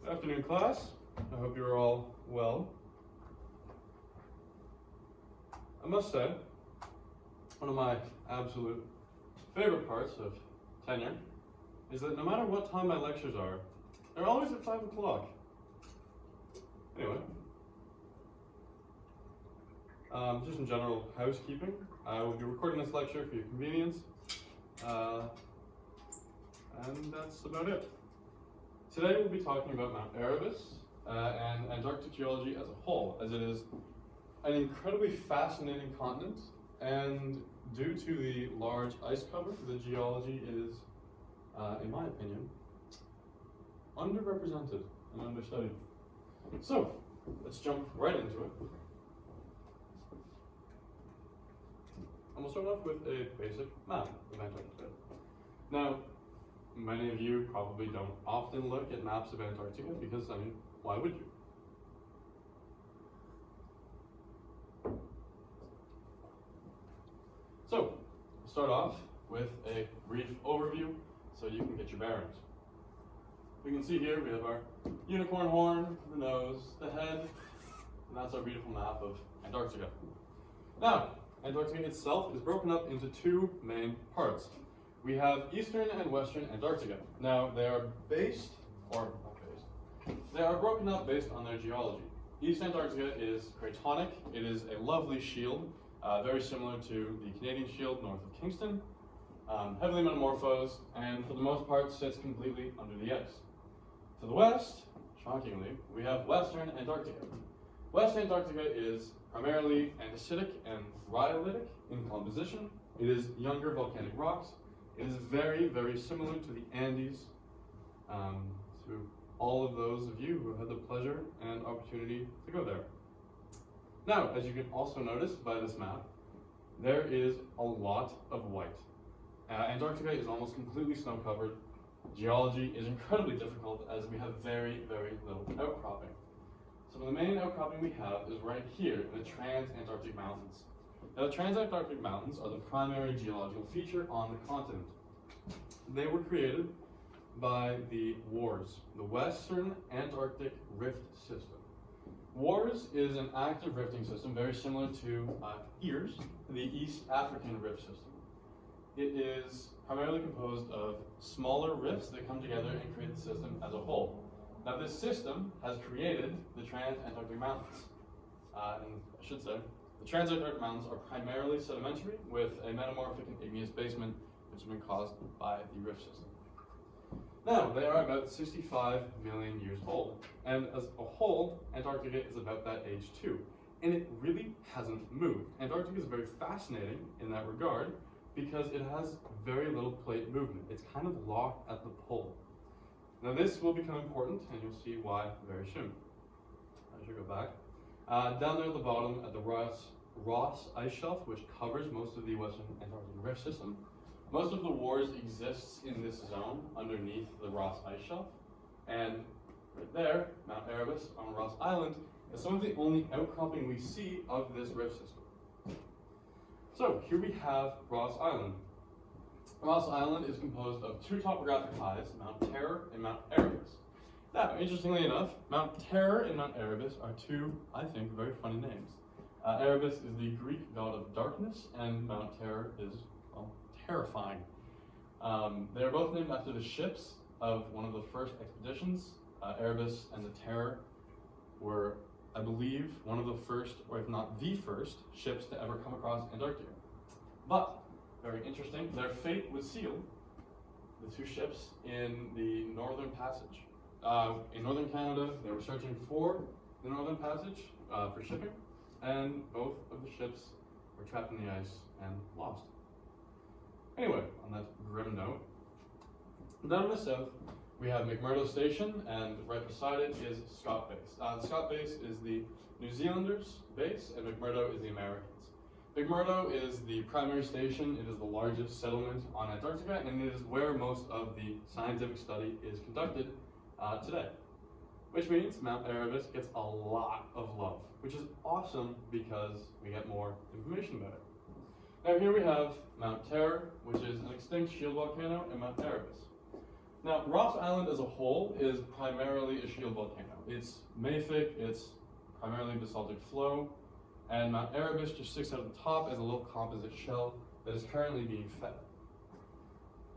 Afternoon, class. I hope you're all well. I must say, one of my absolute favorite parts of tenure is that no matter what time my lectures are, they're always at 5 o'clock. Anyway, just some general housekeeping. I will be recording this lecture for your convenience, and that's about it. Today we'll be talking about Mount Erebus and Antarctic geology as a whole, as it is an incredibly fascinating continent, and due to the large ice cover, the geology is, in my opinion, underrepresented and understudied. So, let's jump right into it. And we'll start off with a basic map of Antarctica. Now, many of you probably don't often look at maps of Antarctica because, I mean, why would you? So, we'll start off with a brief overview so you can get your bearings. We can see here we have our unicorn horn, the nose, the head, and that's our beautiful map of Antarctica. Now, Antarctica itself is broken up into two main parts. We have eastern and western Antarctica. Now, they are broken up based on their geology. East Antarctica is cratonic. It is a lovely shield, very similar to the Canadian shield north of Kingston, heavily metamorphosed, and for the most part sits completely under the ice. To the west, shockingly, we have western Antarctica. West Antarctica is primarily andesitic and rhyolitic in composition. It is younger volcanic rocks. It is very, very similar to the Andes, to all of those of you who had the pleasure and opportunity to go there. Now, as you can also notice by this map, there is a lot of white. Antarctica is almost completely snow-covered. Geology is incredibly difficult as we have very, very little outcropping. So the main outcropping we have is right here in the Trans-Antarctic Mountains. Now, the Trans-Antarctic Mountains are the primary geological feature on the continent. They were created by the WARS, the Western Antarctic Rift System. WARS is an active rifting system very similar to EARS, the East African Rift System. It is primarily composed of smaller rifts that come together and create the system as a whole. Now, this system has created the Trans-Antarctic Mountains. And I should say, the Trans-Antarctic Mountains are primarily sedimentary with a metamorphic and igneous basement, which has been caused by the rift system. Now, they are about 65 million years old, and as a whole, Antarctica is about that age too, and it really hasn't moved. Antarctica is very fascinating in that regard because it has very little plate movement. It's kind of locked at the pole. Now, this will become important, and you'll see why very soon. I should go back. Down there at the bottom at the Ross Ice Shelf, which covers most of the Western Antarctic Rift System, most of the WARS exists in this zone underneath the Ross Ice Shelf. And right there, Mount Erebus on Ross Island, is some of the only outcropping we see of this rift system. So here we have Ross Island. Ross Island is composed of two topographic highs, Mount Terror and Mount Erebus. Now, interestingly enough, Mount Terror and Mount Erebus are two, I think, very funny names. Erebus is the Greek god of darkness, and Mount Terror is, well, terrifying. They are both named after the ships of one of the first expeditions. Erebus and the Terror were, I believe, one of the first, or if not the first, ships to ever come across Antarctica. But, very interesting, their fate was sealed, the two ships, in the Northern Passage. In northern Canada, they were searching for the Northern Passage for shipping, and both of the ships were trapped in the ice and lost. Anyway, on that grim note, down in the south, we have McMurdo Station, and right beside it is Scott Base. The Scott Base is the New Zealanders' base, and McMurdo is the Americans. McMurdo is the primary station. It is the largest settlement on Antarctica, and it is where most of the scientific study is conducted today. Which means Mount Erebus gets a lot of love, which is awesome because we get more information about it. Now here we have Mount Terror, which is an extinct shield volcano, and Mount Erebus. Now, Ross Island as a whole is primarily a shield volcano. It's mafic, it's primarily basaltic flow, and Mount Erebus just sticks out at the top as a little composite shell that is currently being fed.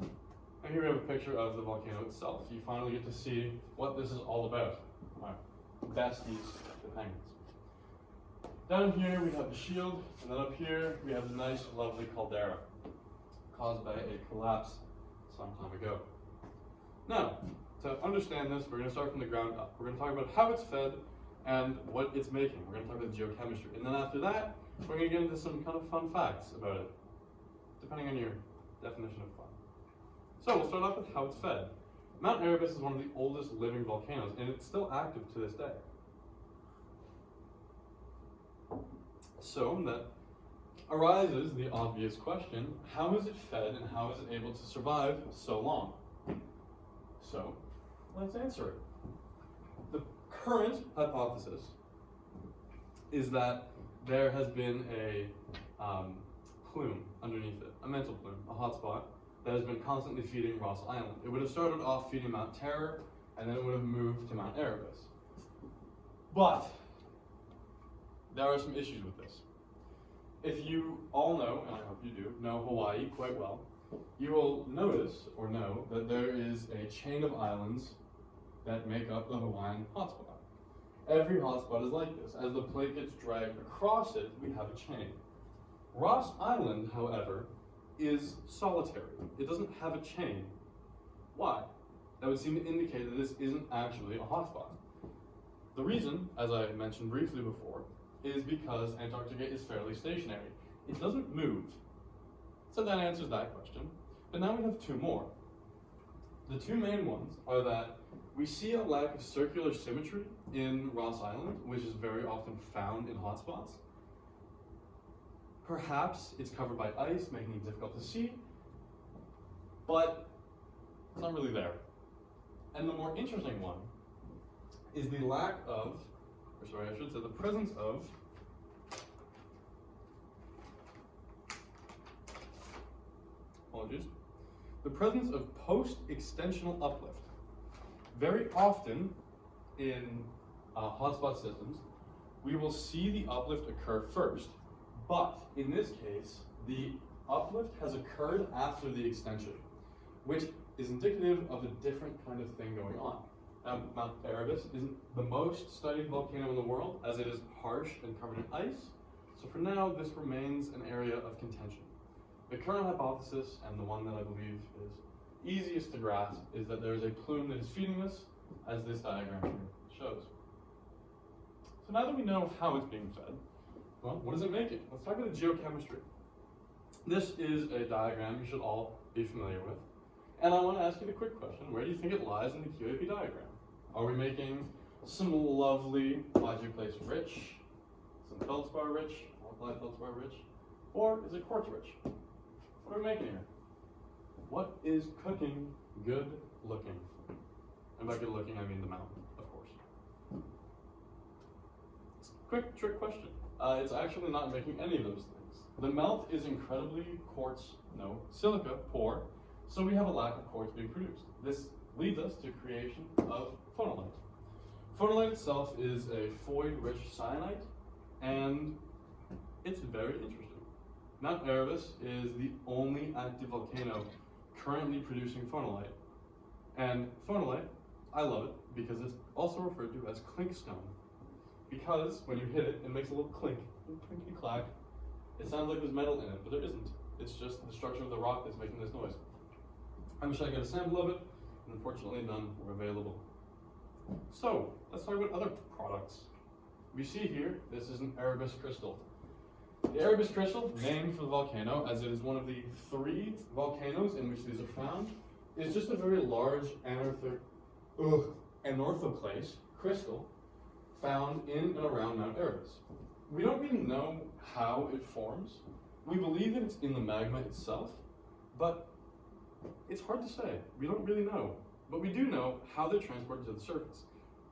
And here we have a picture of the volcano itself. You finally get to see what this is all about. Our besties, the penguins. Down here we have the shield, and then up here we have the nice, lovely caldera caused by a collapse some time ago. Now, to understand this, we're going to start from the ground up. We're going to talk about how it's fed and what it's making. We're going to talk about the geochemistry. And then after that, we're going to get into some kind of fun facts about it, depending on your definition of fun. So we'll start off with how it's fed. Mount Erebus is one of the oldest living volcanoes, and it's still active to this day. So that arises the obvious question, how is it fed and how is it able to survive so long? So let's answer it. The current hypothesis is that there has been a plume underneath it, a mantle plume, a hotspot, that has been constantly feeding Ross Island. It would have started off feeding Mount Terror, and then it would have moved to Mount Erebus. But there are some issues with this. If you all know, and I hope you do, know Hawaii quite well, you will notice or know that there is a chain of islands that make up the Hawaiian hotspot. Every hotspot is like this. As the plate gets dragged across it, we have a chain. Ross Island, however, is solitary. It doesn't have a chain. Why? That would seem to indicate that this isn't actually a hotspot. The reason, as I mentioned briefly before, is because Antarctica is fairly stationary. It doesn't move. So that answers that question. But now we have two more. The two main ones are that we see a lack of circular symmetry in Ross Island, which is very often found in hotspots. Perhaps it's covered by ice, making it difficult to see, but it's not really there. And the more interesting one is the lack of, or sorry, I should say the presence of the presence of post-extensional uplift. Very often in hotspot systems, we will see the uplift occur first, but in this case, the uplift has occurred after the extension, which is indicative of a different kind of thing going on. Mount Erebus isn't the most studied volcano in the world, as it is harsh and covered in ice, so for now, this remains an area of contention. The current hypothesis, and the one that I believe is easiest to grasp, is that there is a plume that is feeding this, as this diagram here shows. So now that we know how it's being fed, well, what does it make it? Let's talk about the geochemistry. This is a diagram you should all be familiar with. And I want to ask you the quick question, where do you think it lies in the QAP diagram? Are we making some lovely plagioclase rich, some feldspar rich, alkali feldspar rich, or is it quartz rich? What are we making here? What is cooking good looking? And by good looking, I mean the mountain, of course. Quick trick question. It's actually not making any of those things. The melt is incredibly silica poor, so we have a lack of quartz being produced. This leads us to creation of phonolite. Phonolite itself is a Foyd-rich cyanite, and it's very interesting. Mount Erebus is the only active volcano currently producing phonolite. And phonolite, I love it because it's also referred to as clinkstone. Because when you hit it, it makes a little clink, clinkety clack. It sounds like there's metal in it, but there isn't. It's just the structure of the rock that's making this noise. I wish I could get a sample of it, and unfortunately none were available. So, let's talk about other products. We see here, this is an Erebus crystal. The Erebus crystal, named for the volcano, as it is one of the 3 volcanoes in which these are found, is just a very large anorthoclase crystal found in and around Mount Erebus. We don't really know how it forms. We believe that it's in the magma itself, but it's hard to say. We don't really know. But we do know how they're transported to the surface.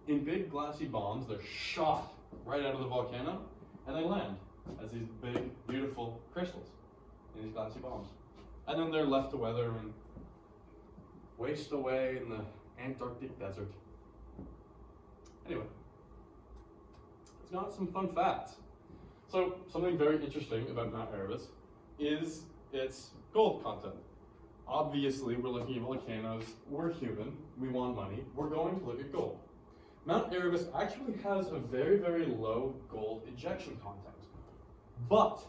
In big glassy bombs, they're shot right out of the volcano, and they land as these big, beautiful crystals. in these glassy bombs. And then they're left to weather and waste away in the Antarctic desert. Anyway, it's got some fun facts. So something very interesting about Mount Erebus is its gold content. Obviously, we're looking at volcanoes, we're human, we want money, we're going to look at gold. Mount Erebus actually has a very, very low gold ejection content. But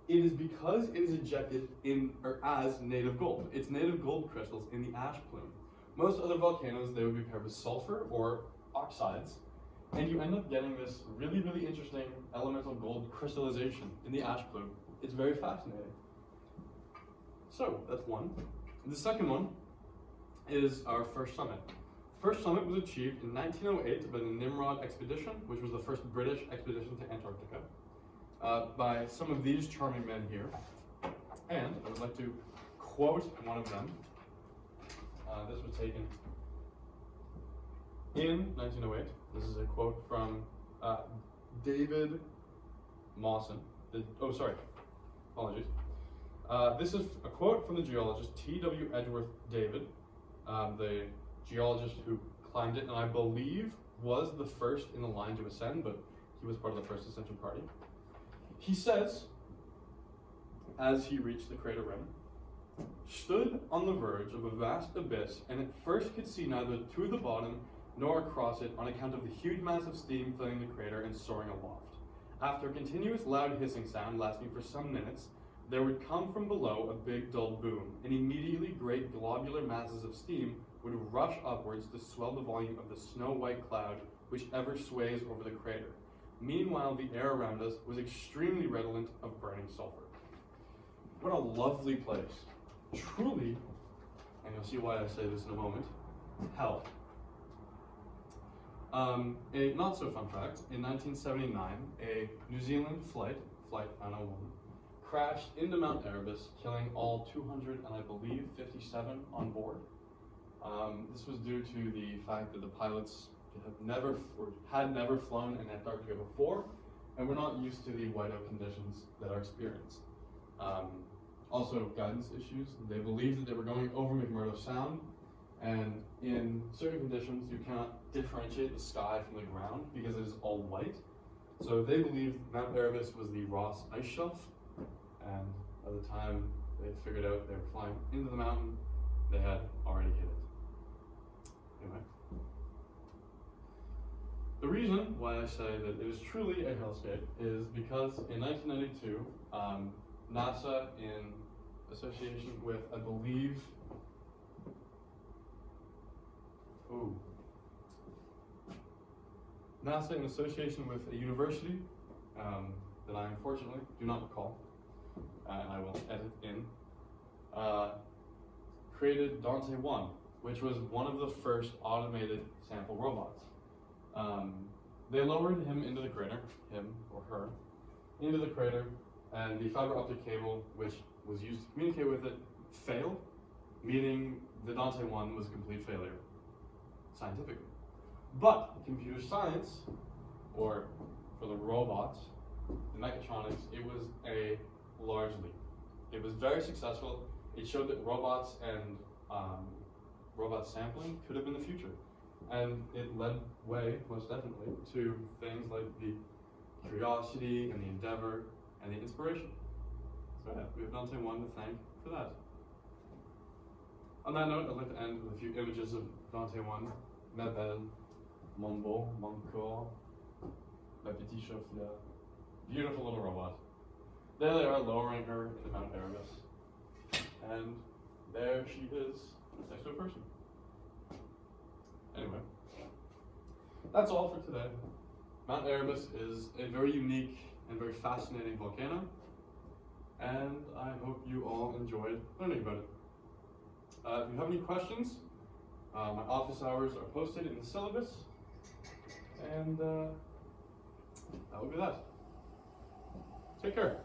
it is because it is ejected in or as native gold. It's native gold crystals in the ash plume. Most other volcanoes, they would be paired with sulfur or oxides, and you end up getting this really, really interesting elemental gold crystallization in the ash plume. It's very fascinating. So that's one. The second one is our first summit. First summit was achieved in 1908 by the Nimrod expedition, which was the first British expedition to Antarctica, by some of these charming men here. And I would like to quote one of them. This was taken in 1908. This is a quote from David Mawson. Apologies. This is a quote from the geologist T.W. Edgeworth David, the geologist who climbed it, and I believe was the first in the line to ascend, but he was part of the first ascension party. He says, as he reached the crater rim, stood on the verge of a vast abyss, and at first could see neither to the bottom nor across it on account of the huge mass of steam filling the crater and soaring aloft. After a continuous loud hissing sound lasting for some minutes, there would come from below a big dull boom, and immediately great globular masses of steam would rush upwards to swell the volume of the snow-white cloud which ever sways over the crater. Meanwhile, the air around us was extremely redolent of burning sulfur. What a lovely place. Truly, and you'll see why I say this in a moment, hell. A not so fun fact, in 1979, a New Zealand flight 901, crashed into Mount Erebus, killing all 200 and I believe 57 on board. This was due to the fact that the pilots had never flown in Antarctica before, and were not used to the whiteout conditions that are experienced. Also, guidance issues. They believed that they were going over McMurdo Sound, and in certain conditions, you cannot differentiate the sky from the ground because it is all white. So they believed Mount Erebus was the Ross Ice Shelf, and by the time they figured out they were flying into the mountain, they had already hit it. Anyway. The reason why I say that it is truly a hellscape is because in 1992, NASA, in association with, I believe, NASA in association with a university that I unfortunately do not recall, and I will edit in, created Dante 1, which was one of the first automated sample robots. They lowered him into the crater, him or her, into the crater, and the fiber optic cable, which was used to communicate with it, failed, meaning the Dante 1 was a complete failure, scientifically. But computer science, or for the robots, the mechatronics, it was a large leap. It was very successful. It showed that robots and robot sampling could have been the future. And it led way, most definitely, to things like the Curiosity and the Endeavor and the Inspiration. So yeah, we have Dante 1 to thank for that. On that note, I'd like to end with a few images of Dante 1. Ma belle, mon beau, mon corps, ma petite chauffeur. Beautiful little robot. There they are lowering her into Mount Erebus. And there she is next to a person. Anyway, that's all for today. Mount Erebus is a very unique and very fascinating volcano, and I hope you all enjoyed learning about it. If you have any questions, my office hours are posted in the syllabus, and that will be that. Take care.